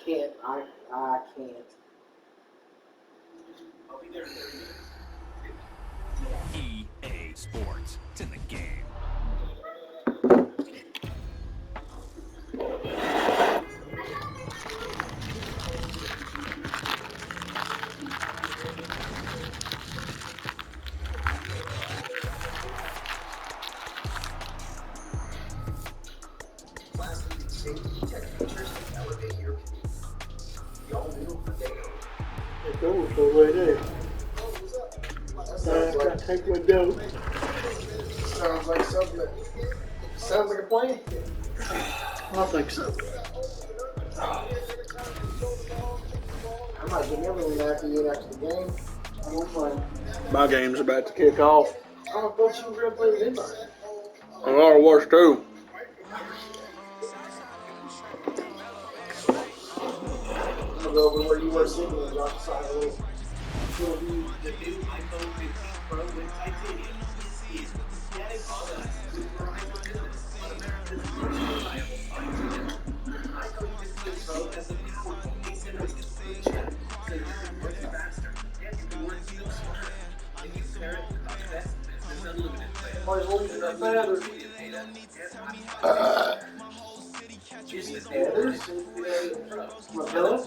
can't. I can't. EA Sports. It's in the game. It's over for right there. Take my dough. Sounds like something. Sounds like a plan. I think so. I might get everything after you get after the game. I won't play. My game's about to kick off. I thought you were going to play with anybody. I ought to watch too. I'm going to go over where you were sitting and drop the side of the list. Might as well use that feather. Feathers? My pillow?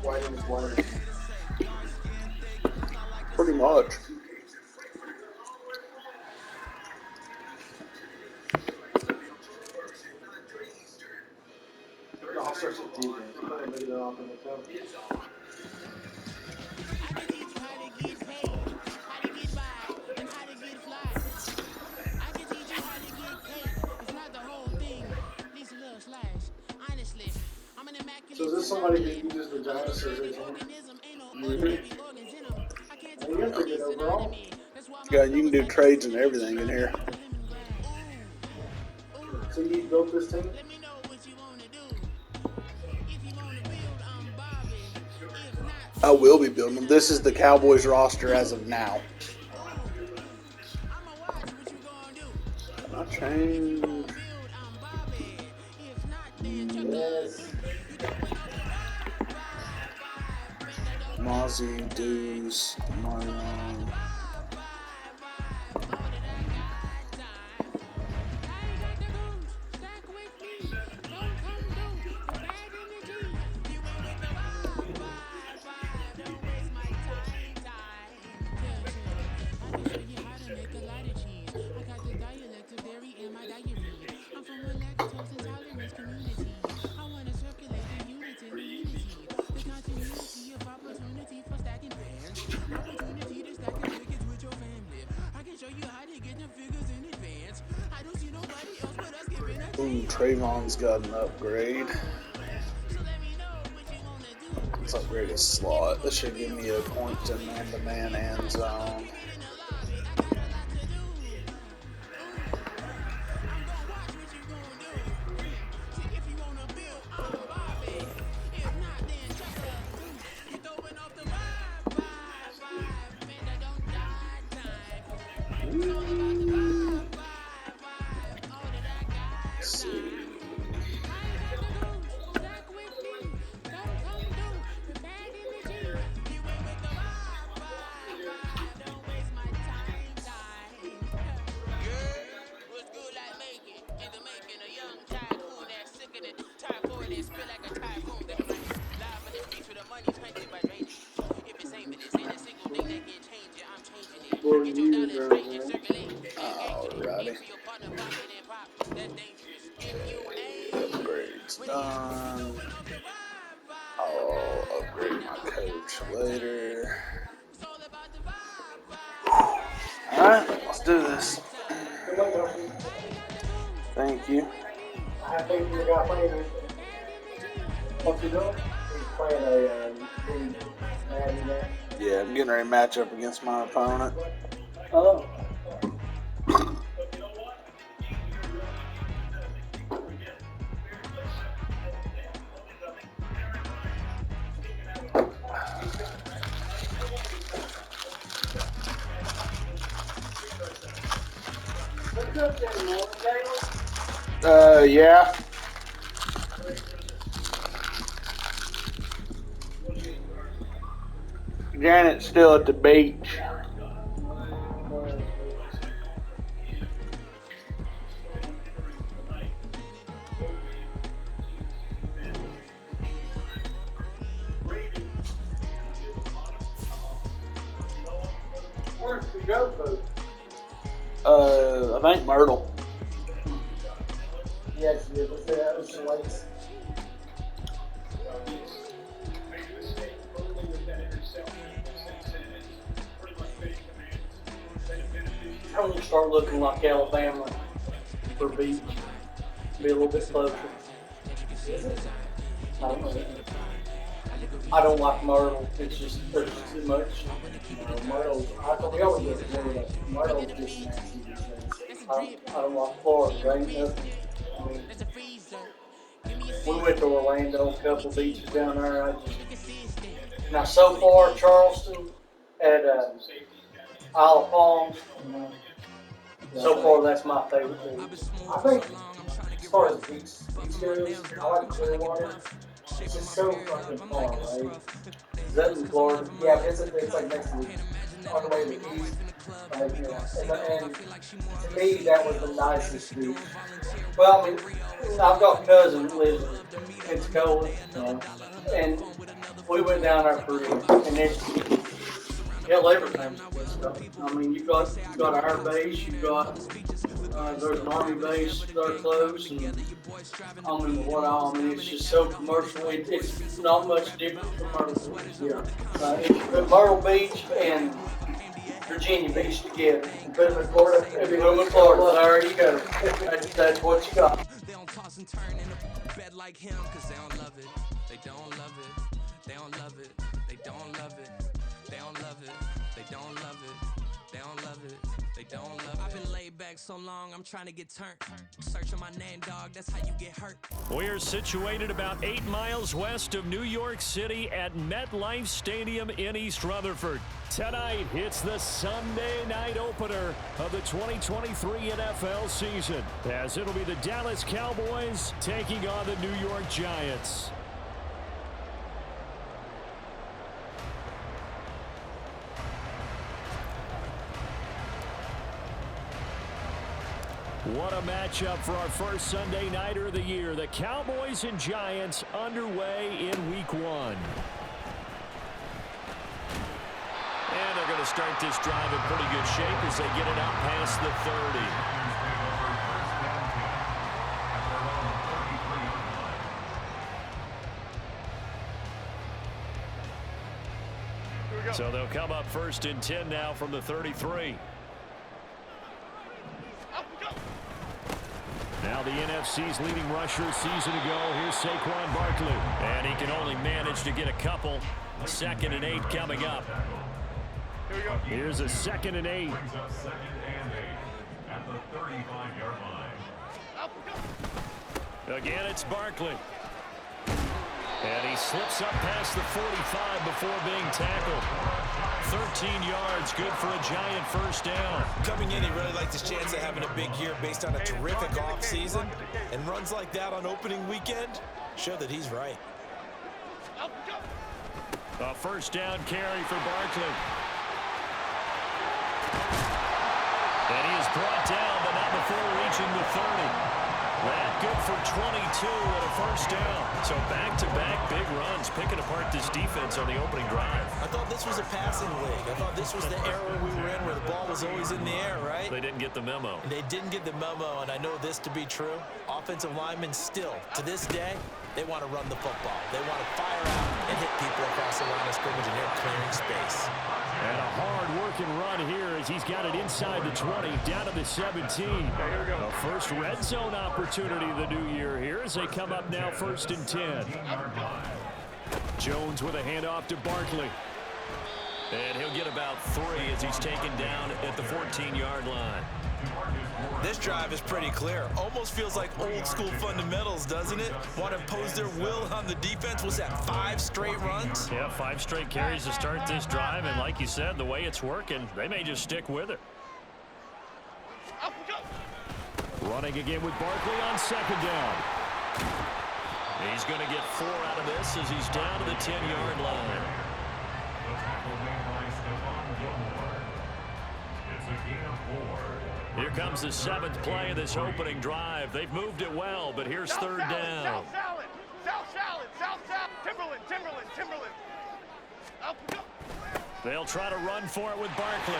White and white. Pretty much. All sorts of defense. You can't make it off in the film. I can teach you how to get paid, how to get by, and how to get fly. I can teach you how to get cake. It's not the whole thing, at least a little slice. Honestly, I'm an immaculate. So is this somebody who uses vagina scissors? Organism ain't no ordinary organs in 'em. I can't You got pretty good overall. That's why Yeah, you can do trades and everything in here. So you built this team? Let me know what you wanna do. If you wanna build, I'm Bobby. If not, I will be building them. This is the Cowboys roster as of now. I'ma watch what you gonna do. I change. Build, I'm Bobby. If not, then chuck Yes. Mozzie, Deuce, Marion. I'm from a lactose intolerance community. I want to circulate the unity, the unity, the continuity of opportunity for stacking pairs. Opportunity to stack the figures with your family. I can show you how to get the figures in advance. I don't see nobody else but us giving a Ooh, Trayvon's got an upgrade. So let me know what you want to do. Let's upgrade his slot. This should give me a point to man-to-man end zone. Let's see. What are you using there, man? Alrighty. Upgrades done. I'll upgrade my coach later. Alright, let's do this. Good luck, Duffy. Thank you. I have faith in the guy playing it. What's he doing? He's playing a Madden game. Yeah, I'm getting ready to match up against my opponent. Oh. Yeah. Janet's still at the beach. Where's the go food? I think Myrtle. Yes, it was the Ocean Lakes. I want to start looking like Alabama for beach. Be a little bit closer. Is it? I don't know. I don't like Myrtle. It's just there's just too much. Myrtle. I thought we always go to Florida. Myrtle's just nasty these days. I don't like Florida. There ain't nothing. I mean, we went to Orlando, a couple beaches down there. Now so far, Charleston at Isle of Palms. So far, that's my favorite beach. I think as far as beach goes, I like Clearwater. It's just so fucking far away. Is that in Florida? Yeah, it's like next to the, on the way to the east. Like, and to me, that was the nicest beach. Well, I mean, I've got a cousin that lives in Pensacola, and we went down there for and it's hell everything's good stuff. I mean, you got our base, you got there's an army base there close, and I mean what all. I mean, it's just so commercial. It's not much different from Myrtle Beach. Yeah, if you put Myrtle Beach and Virginia Beach together, and put them in Florida, there you go. That's what you got. They don't toss and turn in a bed like him, cause they don't love it. They don't love it. They don't love it. They don't love it. They don't love it. They don't love it. They don't love it. They don't love it. I've been laid back so long, I'm trying to get turned. Searching my name, dog, that's how you get hurt. We're situated about 8 miles west of New York City at MetLife Stadium in East Rutherford. Tonight, it's the Sunday night opener of the 2023 NFL season, as it'll be the Dallas Cowboys taking on the New York Giants. What a matchup for our first Sunday nighter of the year. The Cowboys and Giants underway in week 1. And they're going to start this drive in pretty good shape as they get it out past the 30. So they'll come up 1st and 10 now from the 33. Now the NFC's leading rusher a season ago. Here's Saquon Barkley. And he can only manage to get a couple. 2nd and 8 coming up. Here's a 2nd and 8. Again, it's Barkley. And he slips up past the 45 before being tackled. 13 yards, good for a Giant first down. Coming in, he really liked his chance of having a big year based on a terrific offseason. And runs like that on opening weekend show that he's right. A first down carry for Barkley. And he is brought down, but not before reaching the 30. That good for 22 and a first down. So back-to-back big runs, picking apart this defense on the opening drive. I thought this was a passing league. I thought this was the era we were in where the ball was always in the air, right? They didn't get the memo. And they didn't get the memo, and I know this to be true. Offensive linemen still, to this day, they want to run the football. They want to fire out and hit people across the line of scrimmage, and they're clearing space. And a hard-working run here as he's got it inside the 20, down to the 17. A first red zone opportunity the new year here as they come up now 1st and 10. Jones with a handoff to Barkley. And he'll get about 3 as he's taken down at the 14-yard line. This drive is pretty clear. Almost feels like old school fundamentals, doesn't it? Want to impose their will on the defense. Was that 5 straight runs? Yeah, 5 straight carries to start this drive. And like you said, the way it's working, they may just stick with it. Running again with Barkley on second down. He's going to get 4 out of this as he's down to the 10-yard line. Here comes the 7th play of this opening drive. They've moved it well, but here's third down. They'll try to run for it with Barkley.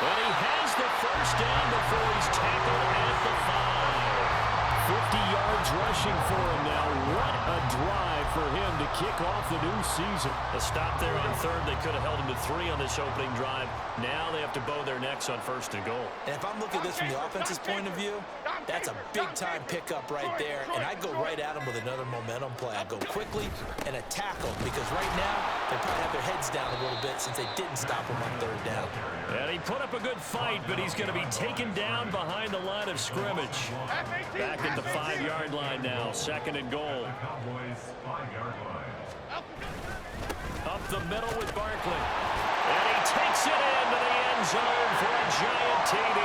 But he has the first down before he's tackled at the 5. 50 yards rushing for him now. What a drive for him to kick off the new season. A stop there on third. They could have held him to 3 on this opening drive. Now they have to bow their necks on first and goal. And if I'm looking at this from the offense's point of view, that's a big-time pickup right there. And I'd go right at him with another momentum play. I'd go quickly and attack him because right now they probably have their heads down a little bit since they didn't stop him on third down. And he put up a good fight, but he's going to be taken down behind the line of scrimmage. Back at the 5-yard line now, second and goal. Up the middle with Barkley. And he takes it into the end zone for a giant TD.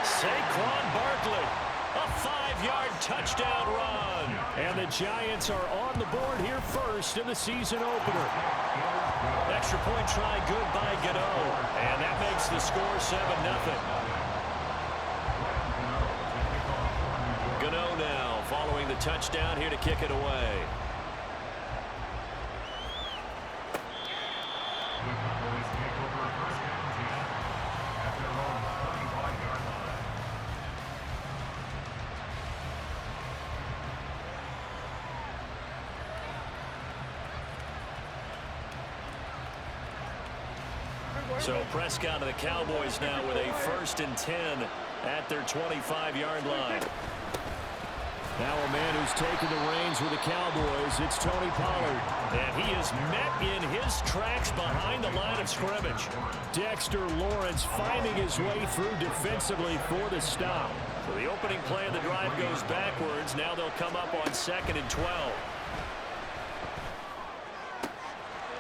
Saquon Barkley, a 5-yard touchdown run. And the Giants are on the board here first in the season opener. Extra point try good by Gano. And that makes the score 7-0. Gano now following the touchdown here to kick it away. So Prescott and the Cowboys now with a 1st and 10 at their 25-yard line. Now a man who's taken the reins with the Cowboys, it's Tony Pollard. And he is met in his tracks behind the line of scrimmage. Dexter Lawrence finding his way through defensively for the stop. So the opening play of the drive goes backwards. Now they'll come up on 2nd and 12.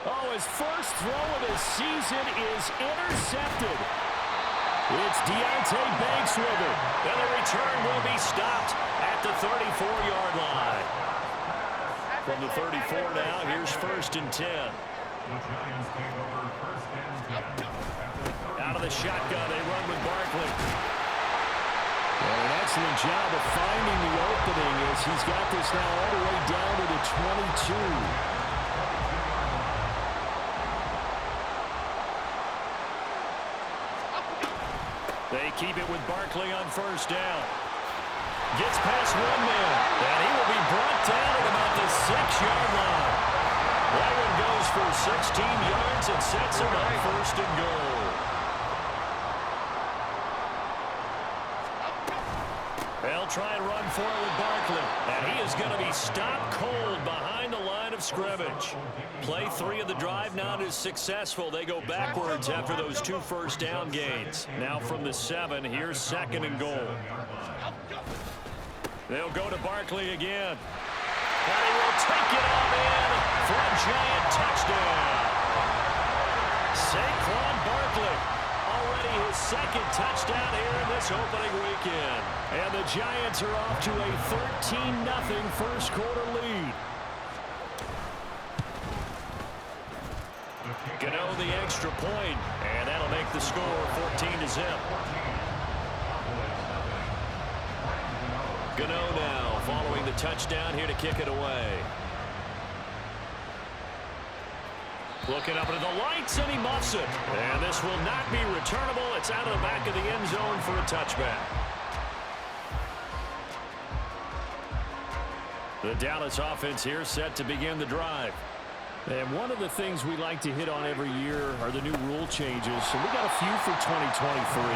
Oh, his first throw of the season is intercepted. It's Deontay Banks with it. And the return will be stopped at the 34-yard line. From the 34 now, here's 1st and 10. Out of the shotgun, they run with Barkley. And an excellent job of finding the opening as he's got this now all the way down to the 22. They keep it with Barkley on 1st down. Gets past one man, and he will be brought down at about the 6-yard line. That one goes for 16 yards and sets him up 1st and goal. They'll try and run for it with Barkley, and he is going to be stopped cold behind the line of scrimmage. Play 3 of the drive not as successful. They go backwards after those 2 first down gains. Now from the 7, here's 2nd and goal. They'll go to Barkley again. And he will take it on in for a giant touchdown. Saquon Barkley, already his 2nd touchdown here in this opening weekend. And the Giants are off to a 13-0 first quarter lead. Gano the extra point, and that'll make the score 14-0. Gano now following the touchdown here to kick it away. Looking up into the lights, and he muffs it. And this will not be returnable. It's out of the back of the end zone for a touchback. The Dallas offense here set to begin the drive. And one of the things we like to hit on every year are the new rule changes. So we got a few for 2023. A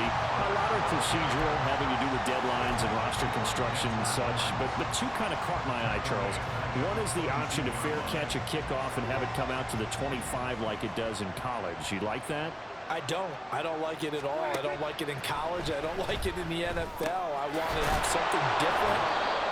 lot are procedural, having to do with deadlines and roster construction and such. But 2 kind of caught my eye, Charles. One is the option to fair catch a kickoff and have it come out to the 25 like it does in college. You like that? I don't like it at all. I don't like it in college. I don't like it in the NFL. I want to have something different.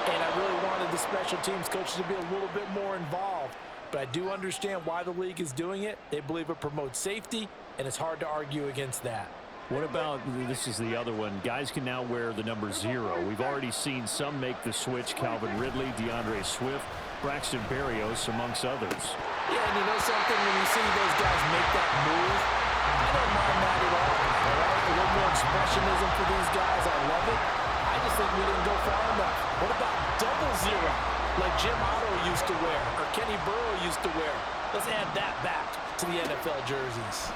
And I really wanted the special teams coaches to be a little bit more involved. But I do understand why the league is doing it. They believe it promotes safety, and it's hard to argue against that. What about, this is the other one, guys can now wear the number 0. We've already seen some make the switch, Calvin Ridley, DeAndre Swift, Braxton Berrios, amongst others. Yeah, and you know something, when you see those guys make that move, I don't mind that at all. All right? A little more expressionism for these guys, I love it. I just think we didn't go far enough. What about double 0, like Jim Otto used to wear, or Kenny Burrow used to wear? Let's add that back to the NFL jerseys.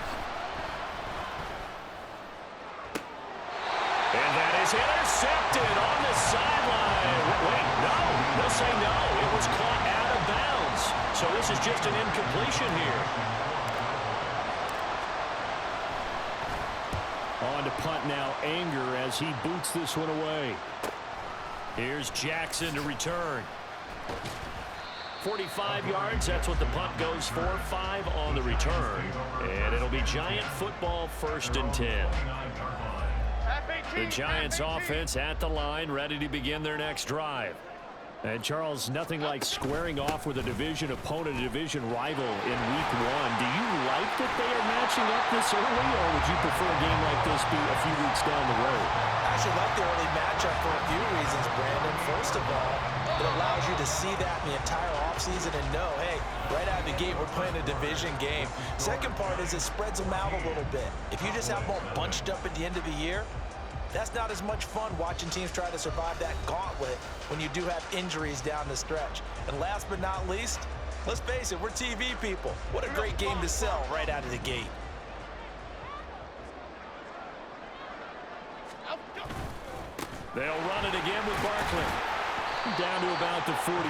And that is intercepted on the sideline. Wait, no. They'll say no. It was caught out of bounds. So this is just an incompletion here. On to punt now, Anger as he boots this one away. Here's Jackson to return. 45 yards, that's what the punt goes for. 5 on the return. And it'll be Giant football, 1st and 10. The Giants offense at the line, ready to begin their next drive. And Charles, nothing like squaring off with a division opponent, a division rival in week 1. Do you like that they are matching up this early, or would you prefer a game like this be a few weeks down the road? I actually like the early matchup for a few reasons, Brandon. First of all, it allows you to see that in the entire offseason and know, hey, right out of the gate, we're playing a division game. Second part is it spreads them out a little bit. If you just have them all bunched up at the end of the year, that's not as much fun watching teams try to survive that gauntlet when you do have injuries down the stretch. And last but not least, let's face it, we're TV people. What a great game to sell right out of the gate. They'll run it again with Barkley. Down to about the 45.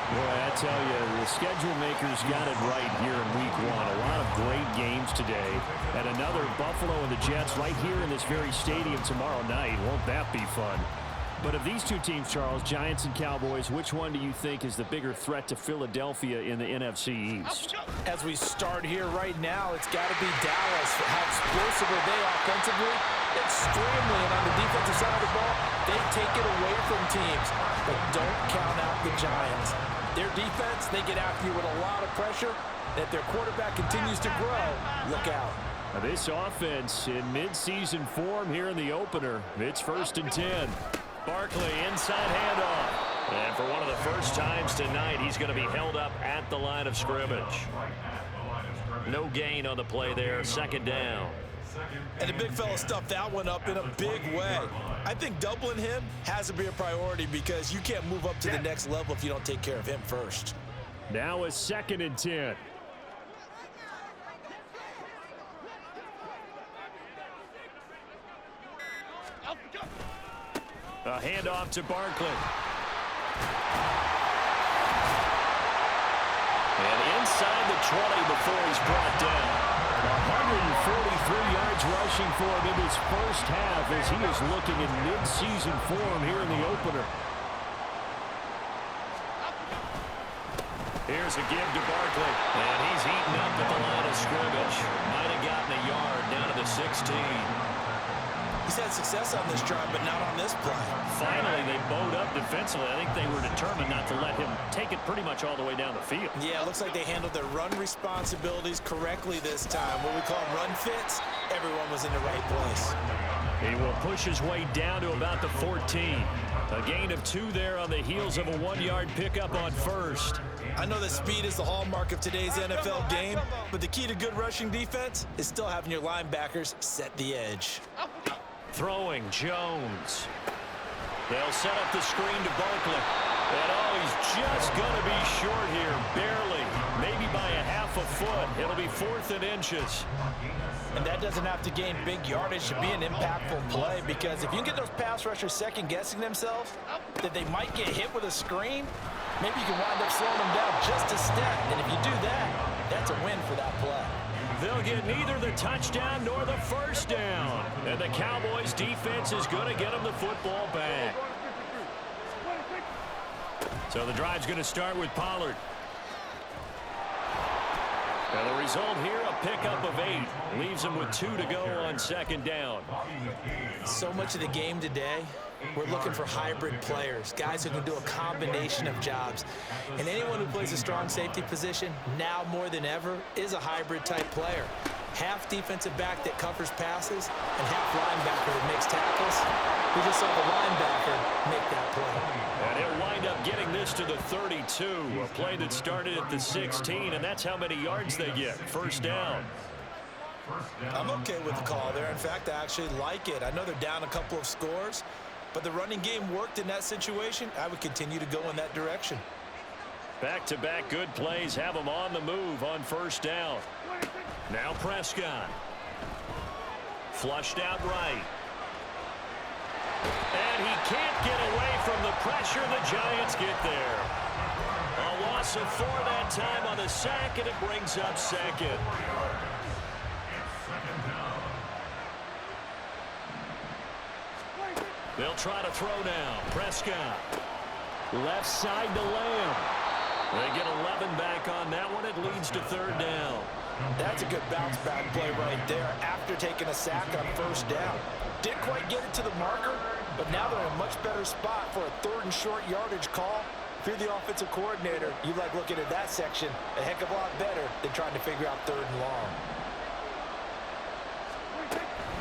Boy, I tell you, the schedule makers got it right here in week 1. A lot of great games today. And another Buffalo and the Jets right here in this very stadium tomorrow night. Won't that be fun? But of these two teams, Charles, Giants and Cowboys, which one do you think is the bigger threat to Philadelphia in the NFC East? As we start here right now, it's got to be Dallas. How explosive are they offensively? Extremely. And on the defensive side of the ball, they take it away from teams. But don't count out the Giants. Their defense, they get after you with a lot of pressure. If their quarterback continues to grow, look out. Now this offense in midseason form here in the opener. It's 1st and 10. Barkley inside handoff. And for one of the first times tonight, he's going to be held up at the line of scrimmage. No gain on the play there. 2nd down. And the big fella stuffed that one up in a big way. I think doubling him has to be a priority because you can't move up to the next level if you don't take care of him first. Now a 2nd and 10. A handoff to Barkley. And inside the 20 before he's brought down. 143 yards rushing for him in his first half as he is looking in mid-season form here in the opener. Here's a give to Barkley. And he's eaten up at the line of scrimmage. Might have gotten a yard down to the 16. He's had success on this drive, but not on this play. Finally, they bowed up defensively. I think they were determined not to let him take it pretty much all the way down the field. Yeah, it looks like they handled their run responsibilities correctly this time. What we call run fits, everyone was in the right place. He will push his way down to about the 14. A gain of 2 there on the heels of a 1-yard pickup on 1st. I know that speed is the hallmark of today's NFL game, but the key to good rushing defense is still having your linebackers set the edge. Throwing Jones. They'll set up the screen to Barkley. And he's just going to be short here, barely, maybe by a half a foot. It'll be 4th and inches. And that doesn't have to gain big yardage to be an impactful play, because if you get those pass rushers second-guessing themselves that they might get hit with a screen, maybe you can wind up slowing them down just a step. And if you do that, that's a win for that play. They'll get neither the touchdown nor the 1st down. And the Cowboys defense is going to get them the football back. So the drive's going to start with Pollard. And the result here, a pickup of 8. Leaves them with 2 to go on 2nd down. So much of the game today, we're looking for hybrid players, guys who can do a combination of jobs. And anyone who plays a strong safety position, now more than ever, is a hybrid type player. Half defensive back that covers passes and half linebacker that makes tackles. We just saw the linebacker make that play. And he'll wind up getting this to the 32. A play that started at the 16, and that's how many yards they get. First down. I'm okay with the call there. In fact, I actually like it. I know they're down a couple of scores, but the running game worked in that situation. I would continue to go in that direction. Back-to-back good plays have them on the move on first down. Now Prescott. Flushed out right. And he can't get away from the pressure. The Giants get there. A loss of 4 that time on the sack, and it brings up second. They'll try to throw now. Prescott. Left side to Lamb. They get 11 back on that one. It leads to third down. That's a good bounce-back play right there after taking a sack on first down. Didn't quite get it to the marker, but now they're in a much better spot for a third and short yardage call. If you're the offensive coordinator, you like looking at that section a heck of a lot better than trying to figure out third and long.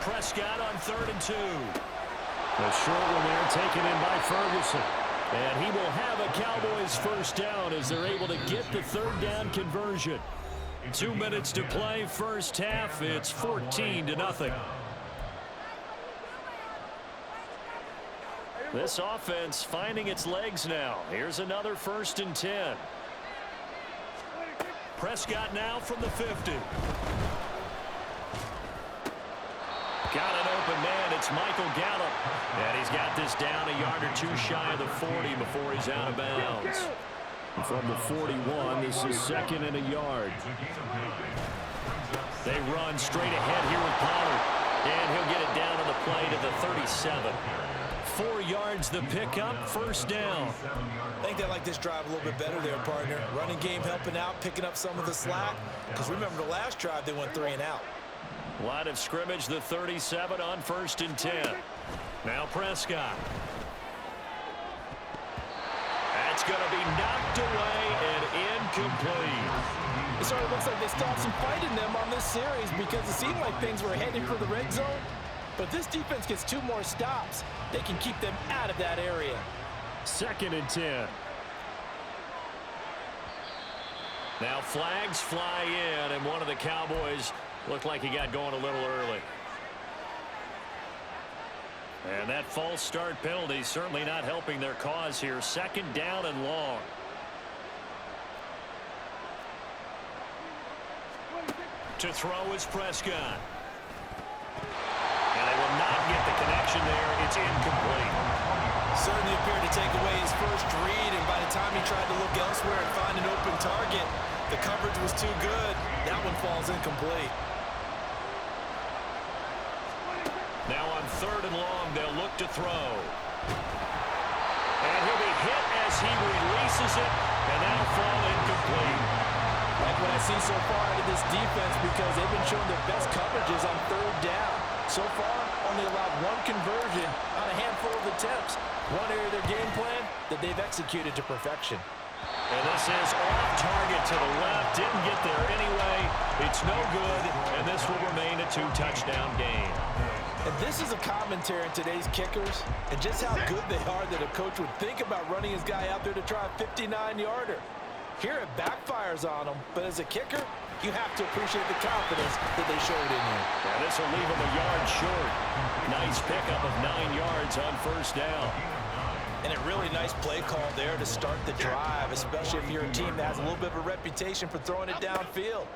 Prescott on 3rd and 2. A short one there taken in by Ferguson. And he will have a Cowboys first down as they're able to get the third down conversion. 2 minutes to play, first half. It's 14-0. This offense finding its legs now. Here's another 1st and 10. Prescott now from the 50. Got an open man. It's Michael Gallup. And he's got this down a yard or two shy of the 40 before he's out of bounds. From the 41, this is 2nd and a yard. They run straight ahead here with Pollard. And he'll get it down on the play to the 37. 4 yards the pickup, first down. I think they like this drive a little bit better there, partner. Running game helping out, picking up some of the slack. Because remember the last drive, they went 3 and out. Line of scrimmage, the 37 on 1st and 10. Now Prescott. That's going to be knocked away and incomplete. It sort of looks like they still have some fight in them on this series because it seemed like things were heading for the red zone. But this defense gets 2 more stops. They can keep them out of that area. 2nd and 10. Now flags fly in, and one of the Cowboys looked like he got going a little early. And that false start penalty certainly not helping their cause here. 2nd down and long. To throw is Prescott. And they will not get the connection there. It's incomplete. Certainly appeared to take away his first read, and by the time he tried to look elsewhere and find an open target, the coverage was too good. That one falls incomplete. Now on 3rd and long, they'll look to throw. And he'll be hit as he releases it, and that'll fall incomplete. Like what I see so far out of this defense, because they've been showing their best coverages on 3rd down. So far, only allowed 1 conversion on a handful of attempts. One area of their game plan that they've executed to perfection. And this is off target to the left. Didn't get there anyway. It's no good, and this will remain a 2-touchdown game. And this is a commentary on today's kickers and just how good they are that a coach would think about running his guy out there to try a 59-yarder. Here it backfires on him, but as a kicker, you have to appreciate the confidence that they showed in you. And this will leave him a yard short. Nice pickup of 9 yards on 1st down. And a really nice play call there to start the drive, especially if you're a team that has a little bit of a reputation for throwing it downfield.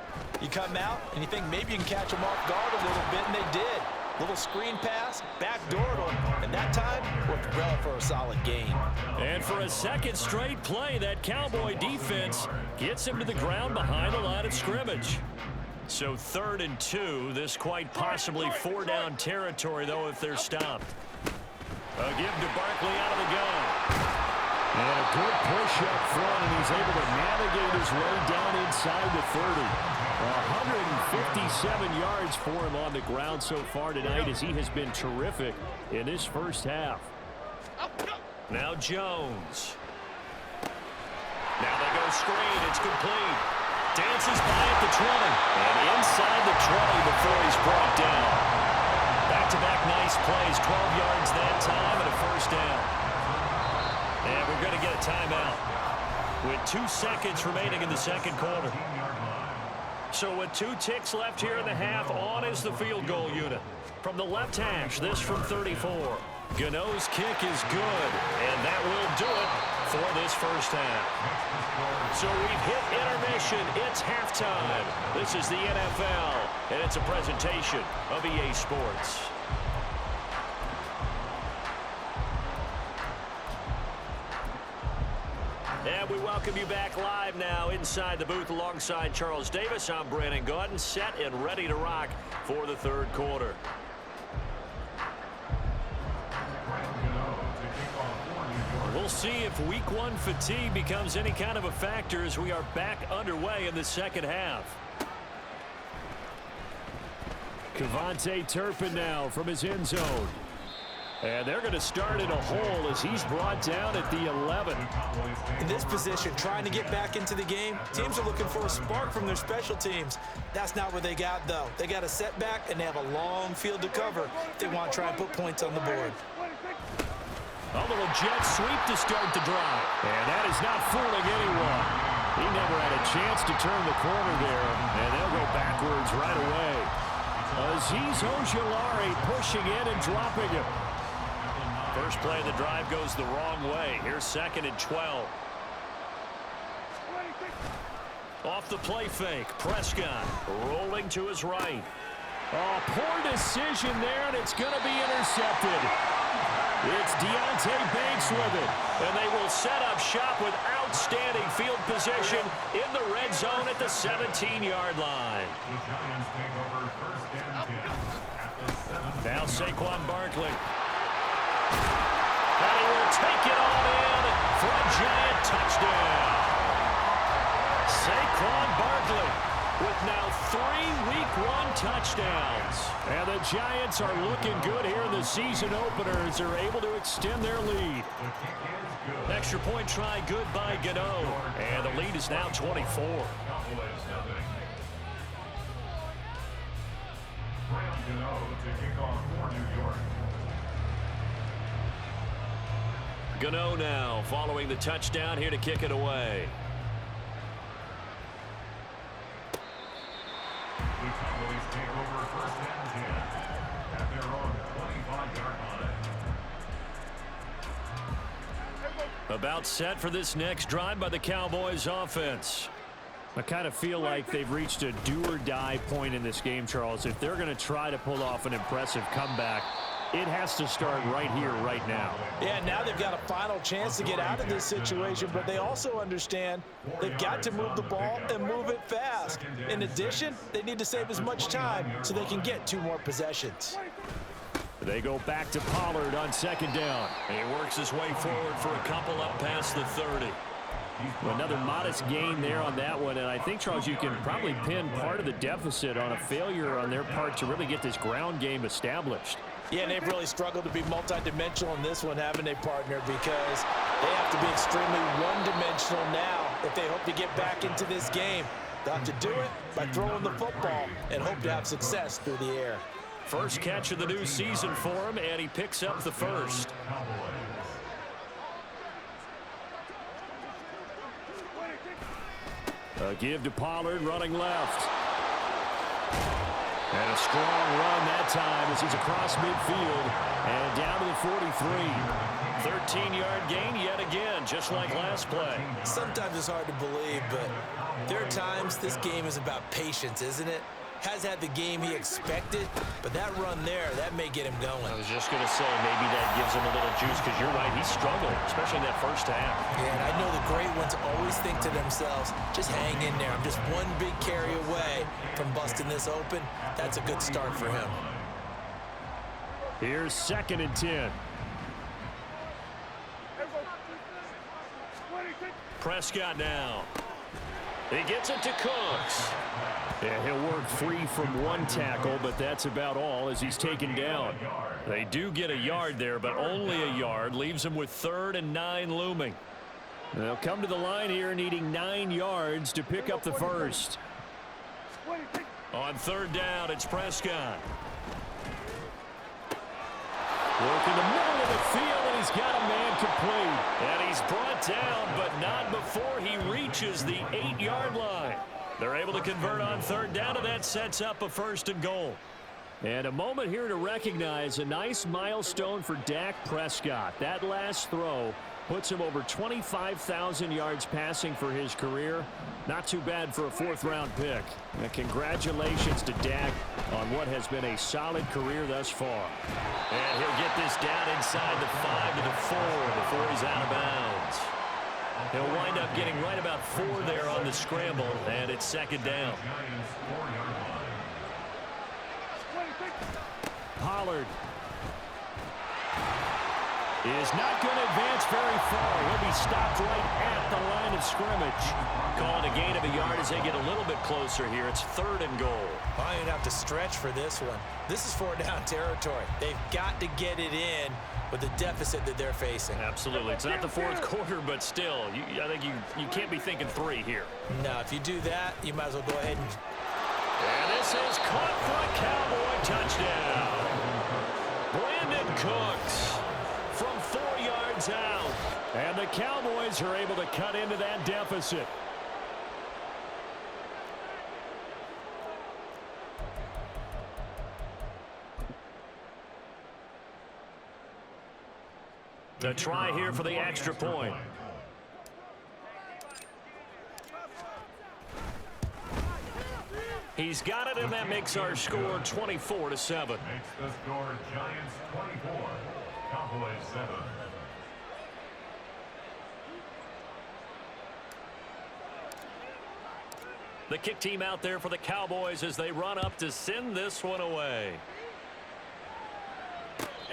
You come out and you think maybe you can catch them off guard a little bit, and they did. Little screen pass, backdoored them, and that time worked well for a solid gain. And for a 2nd straight play, that Cowboy defense gets him to the ground behind the line of scrimmage. So 3rd and 2, this quite possibly 4-down territory, though, if they're stopped. A give to Barkley out of the gun. And a good push up front, and he's able to navigate his way down inside the 30. 157 yards for him on the ground so far tonight, as he has been terrific in this first half. Now Jones. Now they go screen. It's complete. Dances by at the 20. And inside the 20 before he's brought down. Back-to-back nice plays. 12 yards that time and a first down. And we're going to get a timeout with 2 seconds remaining in the second quarter. So with 2 ticks left here in the half, on is the field goal unit. From the left hash, this from 34. Gano's kick is good, and that will do it for this first half. So we've hit intermission. It's halftime. This is the NFL, and it's a presentation of EA Sports. And we welcome you back live now inside the booth alongside Charles Davis. I'm Brandon Gaudin, set and ready to rock for the third quarter. We'll see if week 1 fatigue becomes any kind of a factor as we are back underway in the second half. Cavante Turpin now from his end zone. And they're going to start in a hole as he's brought down at the 11. In this position, trying to get back into the game, teams are looking for a spark from their special teams. That's not what they got, though. They got a setback, and they have a long field to cover if they want to try and put points on the board. A little jet sweep to start the drive. And that is not fooling anyone. He never had a chance to turn the corner there, and they'll go backwards right away. Azeez Ojulari pushing in and dropping him. First play of the drive goes the wrong way. Here's 2nd and 12. Off the play fake. Prescott rolling to his right. Oh, poor decision there, and it's going to be intercepted. It's Deontay Banks with it. And they will set up shop with outstanding field position in the red zone at the 17-yard line. Now Saquon Barkley. And he will take it on in for a giant touchdown. Saquon Barkley with now 3 Week 1 touchdowns. And the Giants are looking good here in the season opener as they're able to extend their lead. Extra point try good by Gano. And the lead is now 24. Gano now following the touchdown here to kick it away. The Cowboys take over 1st and 10 at their own 25-yard line. About set for this next drive by the Cowboys offense. I kind of feel like they've reached a do-or-die point in this game, Charles. If they're going to try to pull off an impressive comeback, it has to start right here, right now. Yeah, now they've got a final chance to get out of this situation, but they also understand they've got to move the ball and move it fast. In addition, they need to save as much time so they can get 2 more possessions. They go back to Pollard on 2nd down. He works his way forward for a couple up past the 30. Another modest gain there on that one, and I think, Charles, you can probably pin part of the deficit on a failure on their part to really get this ground game established. Yeah, and they've really struggled to be multidimensional in this one, haven't they, partner? Because they have to be extremely one-dimensional now if they hope to get back into this game. They'll have to do it by throwing the football and hope to have success through the air. First catch of the new season for him, and he picks up the first. A give to Pollard running left. And a strong run that time as he's across midfield and down to the 43. 13-yard gain yet again, just like last play. Sometimes it's hard to believe, but there are times this game is about patience, isn't it? Has had the game he expected, but that run there, that may get him going. I was just going to say, maybe that gives him a little juice, because you're right, he struggled, especially in that first half. Yeah, and I know the great ones always think to themselves, just hang in there. I'm just one big carry away from busting this open. That's a good start for him. Here's 2nd and 10. Prescott now. He gets it to Cooks. Yeah, he'll work free from one tackle, but that's about all as he's taken down. They do get a yard there, but only a yard. Leaves him with 3rd and 9 looming. They'll come to the line here needing 9 yards to pick up the first. On third down, it's Prescott. Work in the middle of the field, and he's got a man complete. And he's brought down, but not before he reaches the 8-yard line. They're able to convert on third down, and that sets up a 1st and goal. And a moment here to recognize a nice milestone for Dak Prescott. That last throw puts him over 25,000 yards passing for his career. Not too bad for a 4th-round pick. And congratulations to Dak on what has been a solid career thus far. And he'll get this down inside the 5 to the 4 before he's out of bounds. He'll wind up getting right about 4 there on the scramble, and it's 2nd down. Pollard is not going to advance very far. He'll be stopped right at the line of scrimmage. Calling a gain of a yard as they get a little bit closer here. It's 3rd and goal. I don't have to stretch for this one. This is 4-down territory. They've got to get it in with the deficit that they're facing. Absolutely. It's not the 4th quarter, but still, I think you can't be thinking 3 here. No, if you do that, you might as well go ahead and... And this is caught for a Cowboy touchdown. Brandon Cooks from 4 yards out. And the Cowboys are able to cut into that deficit. The try here for the extra point. He's got it, and that makes our score 24-7. Makes the score Giants 24, Cowboys 7. The kick team out there for the Cowboys as they run up to send this one away.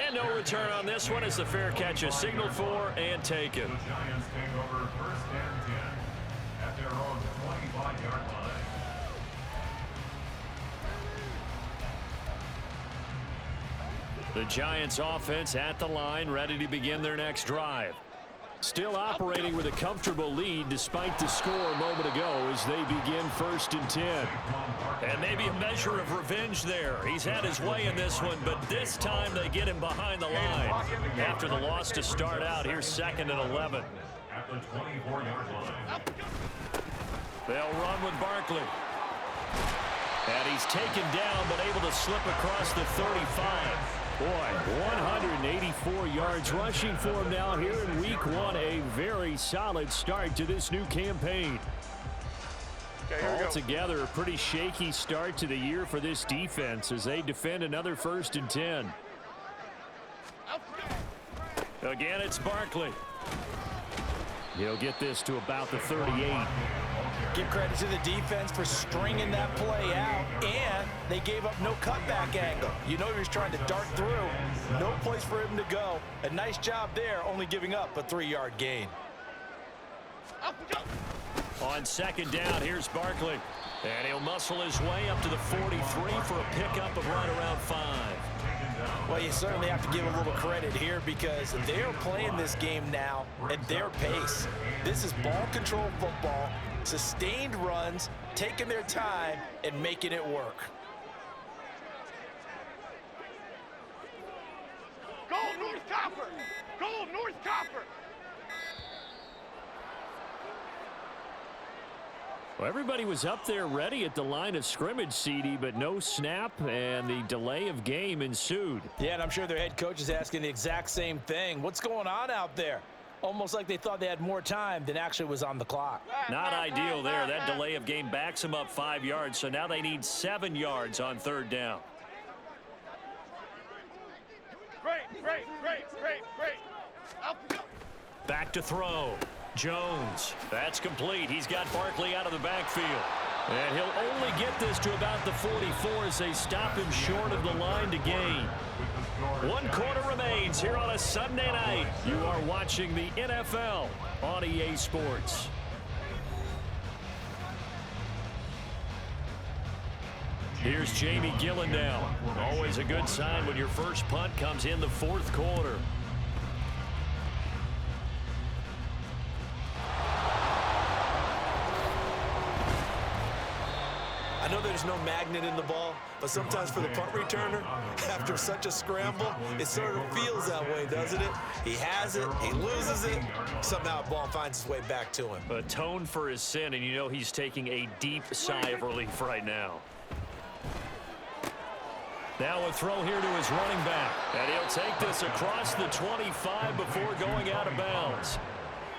And no return on this one as the fair catch is signaled for and taken. The Giants take over 1st and 10 at their own 25-yard line. The Giants offense at the line, ready to begin their next drive. Still operating with a comfortable lead despite the score a moment ago as they begin 1st and 10. And maybe a measure of revenge there. He's had his way in this one, but this time they get him behind the line. After the loss to start out, here's 2nd and 11. At the 24-yard line. They'll run with Barkley. And he's taken down, but able to slip across the 35. Boy, 184 yards rushing for him now here in week 1. A very solid start to this new campaign. Altogether, a pretty shaky start to the year for this defense as they defend another 1st and 10. Again, it's Barkley. He'll get this to about the 38. Give credit to the defense for stringing that play out, and they gave up no cutback angle. You know he was trying to dart through. No place for him to go. A nice job there, only giving up a 3-yard gain. On 2nd down, here's Barkley. And he'll muscle his way up to the 43 for a pickup of right around 5. Well, you certainly have to give a little credit here because they're playing this game now at their pace. This is ball control football, sustained runs, taking their time, and making it work. Go, North Copper! Go, North Copper! Well, everybody was up there ready at the line of scrimmage, CD, but no snap, and the delay of game ensued. Yeah, and I'm sure their head coach is asking the exact same thing. What's going on out there? Almost like they thought they had more time than actually was on the clock. Not ideal there. That delay of game backs them up 5 yards, so now they need 7 yards on 3rd down. Great. Back to throw. Jones. That's complete. He's got Barkley out of the backfield. And he'll only get this to about the 44 as they stop him short of the line to gain. 1 quarter remains here on a Sunday night. You are watching the NFL on EA Sports. Here's Jamie Gillen now. Always a good sign when your first punt comes in the 4th quarter. I know there's no magnet in the ball, but sometimes for the punt returner, after such a scramble, it sort of feels that way, doesn't it? He has it, he loses it, somehow the ball finds its way back to him. Atoned for his sin, and you know he's taking a deep sigh of relief right now. Now a throw here to his running back, and he'll take this across the 25 before going out of bounds.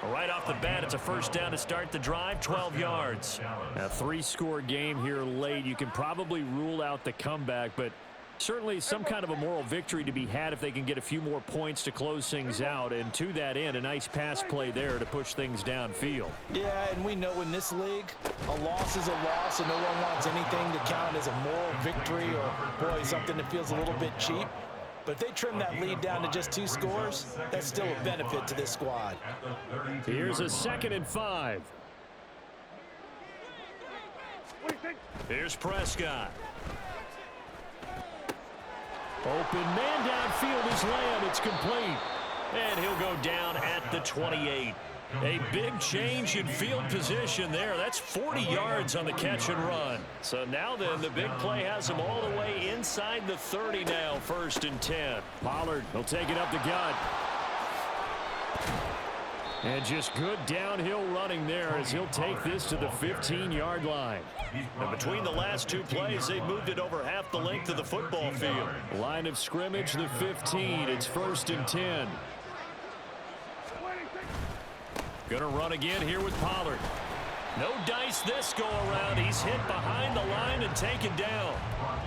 Right off the bat, it's a first down to start the drive, 12 yards. A 3-score game here late. You can probably rule out the comeback, but certainly some kind of a moral victory to be had if they can get a few more points to close things out. And to that end, a nice pass play there to push things downfield. Yeah, and we know in this league, a loss is a loss, and no one wants anything to count as a moral victory or, boy, something that feels a little bit cheap. But if they trim that lead down to just 2 scores, that's still a benefit to this squad. Here's a 2nd and 5. Here's Prescott. Open man downfield is Lamb. It's complete. And he'll go down at the 28. A big change in field position there. That's 40 yards on the catch and run. So now then, the big play has him all the way inside the 30 now, 1st and 10. Pollard will take it up the gut. And just good downhill running there as he'll take this to the 15-yard line. And between the last 2 plays, they've moved it over half the length of the football field. Line of scrimmage, the 15. It's 1st and 10. Going to run again here with Pollard. No dice this go around. He's hit behind the line and taken down.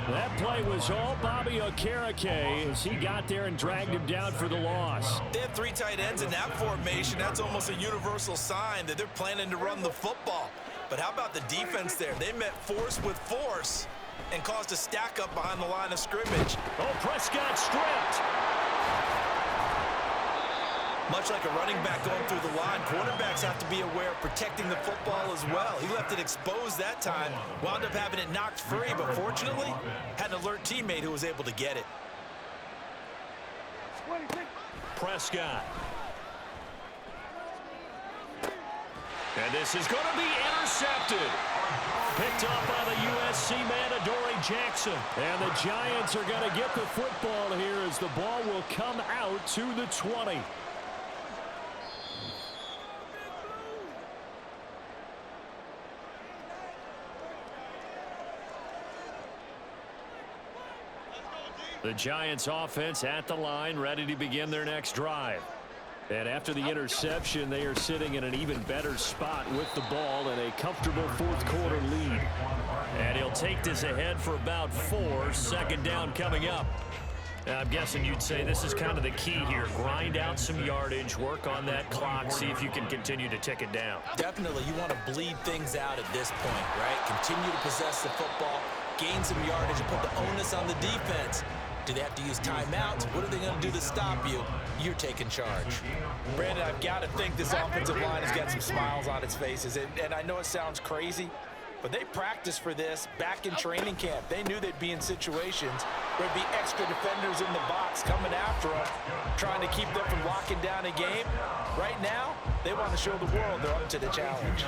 That play was all Bobby Okereke as he got there and dragged him down for the loss. They have 3 tight ends in that formation. That's almost a universal sign that they're planning to run the football. But how about the defense there? They met force with force and caused a stack up behind the line of scrimmage. Oh, Prescott stripped. Much like a running back going through the line, quarterbacks have to be aware of protecting the football as well. He left it exposed that time, wound up having it knocked free, but fortunately, had an alert teammate who was able to get it. Prescott. And this is going to be intercepted. Picked up by the USC man, Adoree Jackson. And the Giants are going to get the football here as the ball will come out to the 20. The Giants offense at the line, ready to begin their next drive. And after the interception, they are sitting in an even better spot with the ball and a comfortable 4th quarter lead. And he'll take this ahead for about 4, 2nd down coming up. And I'm guessing you'd say this is kind of the key here. Grind out some yardage, work on that clock, see if you can continue to tick it down. Definitely, you want to bleed things out at this point, right? Continue to possess the football, gain some yardage, and put the onus on the defense. Do they have to use timeouts? What are they going to do to stop you? You're taking charge. Brandon, I've got to think this offensive line has got some smiles on its faces. And I know it sounds crazy, but they practiced for this back in training camp. They knew they'd be in situations where there'd be extra defenders in the box coming after them, trying to keep them from locking down a game. Right now, they want to show the world they're up to the challenge.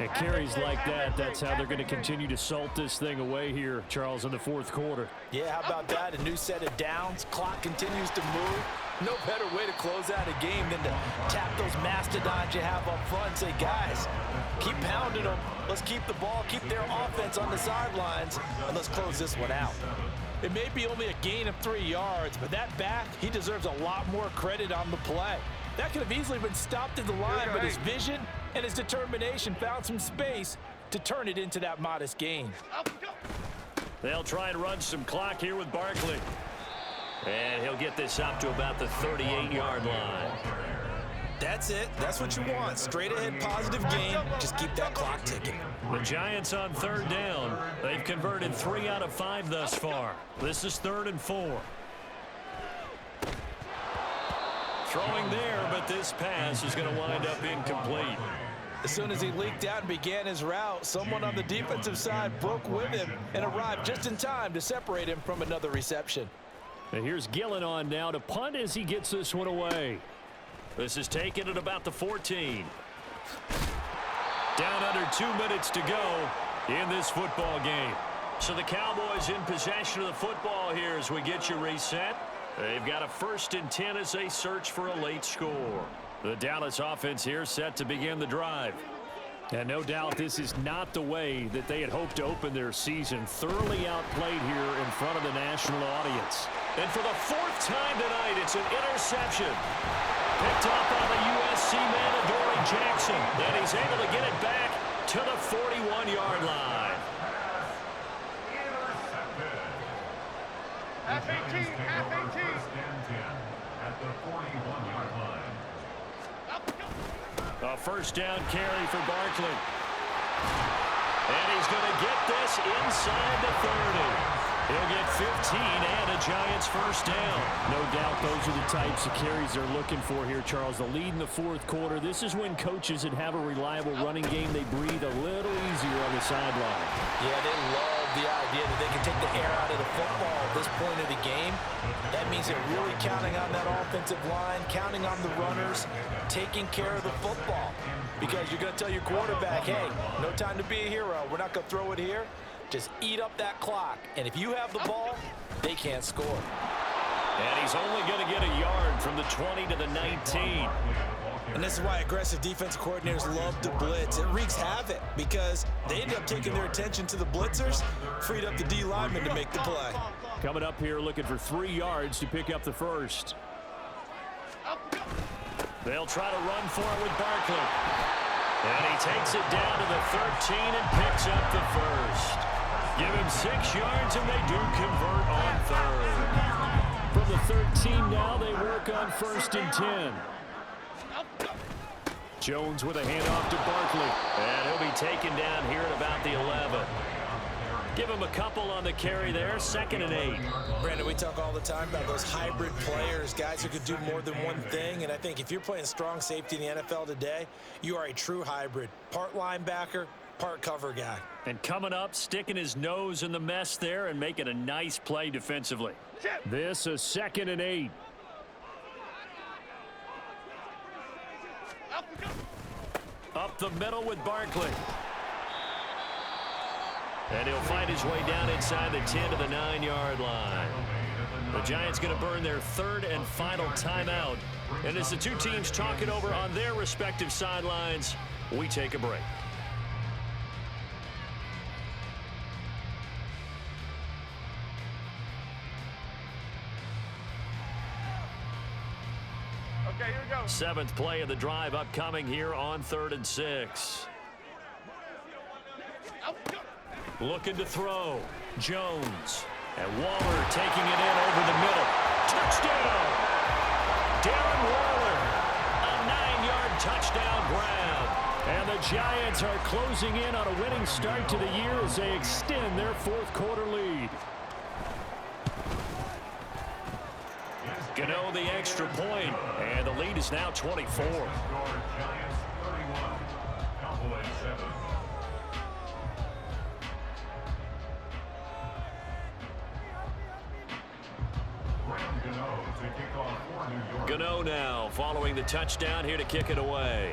It carries like that. That's how they're going to continue to salt this thing away here, Charles, in the 4th quarter. Yeah, how about that? A new set of downs. Clock continues to move. No better way to close out a game than to tap those mastodons you have up front and say, guys, keep pounding them. Let's keep the ball, keep their offense on the sidelines, and let's close this one out. It may be only a gain of 3 yards, but that back, he deserves a lot more credit on the play. That could have easily been stopped at the line, but his vision and his determination found some space to turn it into that modest gain. They'll try and run some clock here with Barkley. And he'll get this up to about the 38-yard line. That's it. That's what you want. Straight ahead positive game. Just keep that clock ticking. The Giants on 3rd down. They've converted 3 out of 5 thus far. This is 3rd and 4. Throwing there, but this pass is going to wind up incomplete. As soon as he leaked out and began his route, someone on the defensive side broke with him and arrived just in time to separate him from another reception. And here's Gillen on now to punt as he gets this one away. This is taken at about the 14. Down under 2 minutes to go. in this football game. So the Cowboys in possession of the football here as we get you reset. They've got a 1st and 10 as they search for a late score. The Dallas offense here set to begin the drive. And no doubt this is not the way that they had hoped to open their season. Thoroughly outplayed here in front of the national audience. And for the 4th time tonight, it's an interception. Picked up on the USC man, Adoree Jackson. And he's able to get it back to the 41-yard line. Half 18, half 18. First and 10 at the 41-yard line. A 1st down carry for Barkley. And he's going to get this inside the 30. He'll get 15 and a Giants 1st down. No doubt those are the types of carries they're looking for here, Charles. The lead in the 4th quarter. This is when coaches that have a reliable running game, they breathe a little easier on the sideline. Yeah, they love the idea that they can take the air out of the football at this point of the game. That means they're really counting on that offensive line, counting on the runners, taking care of the football. Because you're going to tell your quarterback, hey, no time to be a hero. We're not going to throw it here. Just eat up that clock. And if you have the ball, they can't score. And he's only going to get a yard from the 20 to the 19. And this is why aggressive defensive coordinators love to blitz. It wreaks havoc because they end up taking their attention to the blitzers, freed up the D lineman to make the play. Coming up here looking for 3 yards to pick up the 1st. They'll try to run for it with Barkley. And he takes it down to the 13 and picks up the 1st. Give him 6 yards, and they do convert on 3rd. From the 13 now, they work on 1st and 10. Jones with a handoff to Barkley. And he'll be taken down here at about the 11. Give him a couple on the carry there, 2nd and 8. Brandon, we talk all the time about those hybrid players, guys who could do more than one thing. And I think if you're playing strong safety in the NFL today, you are a true hybrid. Part linebacker, part cover guy. And coming up, sticking his nose in the mess there and making a nice play defensively. This a 2nd and 8. Up the middle with Barkley. And he'll find his way down inside the 10 to the 9-yard line. The Giants going to burn their 3rd and final timeout. And as the two teams talk it over on their respective sidelines, we take a break. Okay, here we go. 7th play of the drive upcoming here on 3rd and 6. Looking to throw. Jones. And Waller taking it in over the middle. Touchdown! Darren Waller. A 9-yard touchdown grab. And the Giants are closing in on a winning start to the year as they extend their 4th quarter lead. Gano the extra point, and the lead is now 24. Giants 31, Cowboys 7. Gano now following the touchdown here to kick it away.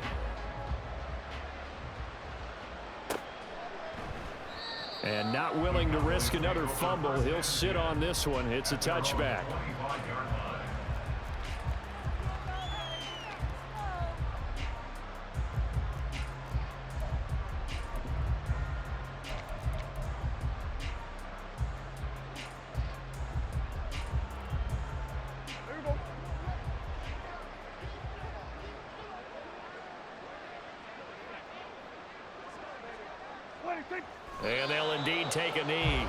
And not willing to risk another fumble. He'll sit on this one. It's a touchback. And they'll indeed take a knee.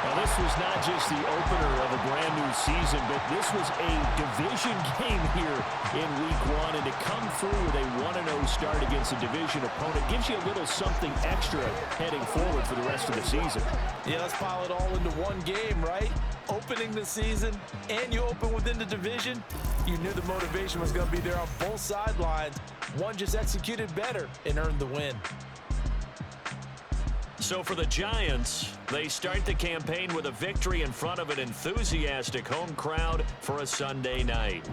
Now, this was not just the opener of a brand new season, but this was a division game here in week 1. And to come through with a 1-0 start against a division opponent gives you a little something extra heading forward for the rest of the season. Yeah, let's pile it all into one game, right? Opening the season, and you open within the division. You knew the motivation was going to be there on both sidelines. One just executed better and earned the win. So for the Giants, they start the campaign with a victory in front of an enthusiastic home crowd for a Sunday night.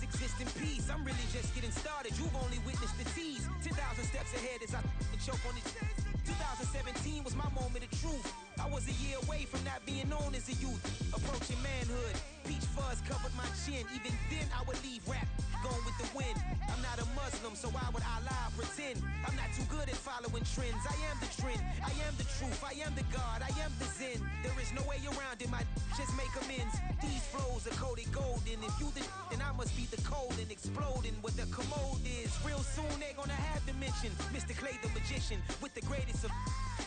Exist in peace. I'm really just getting started. You've only witnessed the tease. 10,000 steps ahead as I choke on it. 2017 was my moment of truth. I was a year away from not being known as a youth. Approaching manhood. Peach fuzz covered my chin. Even then I would leave rap going with the wind. I'm not a Muslim, so why would I lie or pretend? I'm not too good at following trends. I am the trend. I am the truth. I am the God. I am the Zen. There is no way around it. My just make amends. These flows are coated golden. If you the then I must be the cold and exploding what the commode is. Real soon they're gonna have to mention Mr. Clay the magician with the greatest of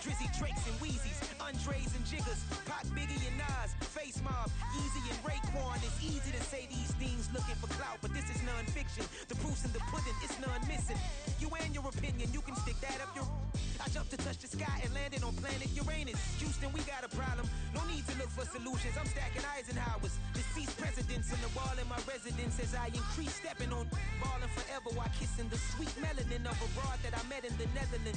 Drizzy, Drakes, and Wheezies, Andres and Jiggers, Pac, Biggie, and Nas, Face Mob, Easy and Raekwon. It's easy to say these things looking for clout, but this is non-fiction. The proof's in the pudding, it's none missing. You and your opinion, you can stick that up your... I jumped to touch the sky and landed on planet Uranus. Houston, we got a problem. No need to look for solutions. I'm stacking Eisenhower's. Deceased presidents in the wall in my residence as I increase stepping on balling forever while kissing the sweet melanin of a broad that I met in the Netherlands.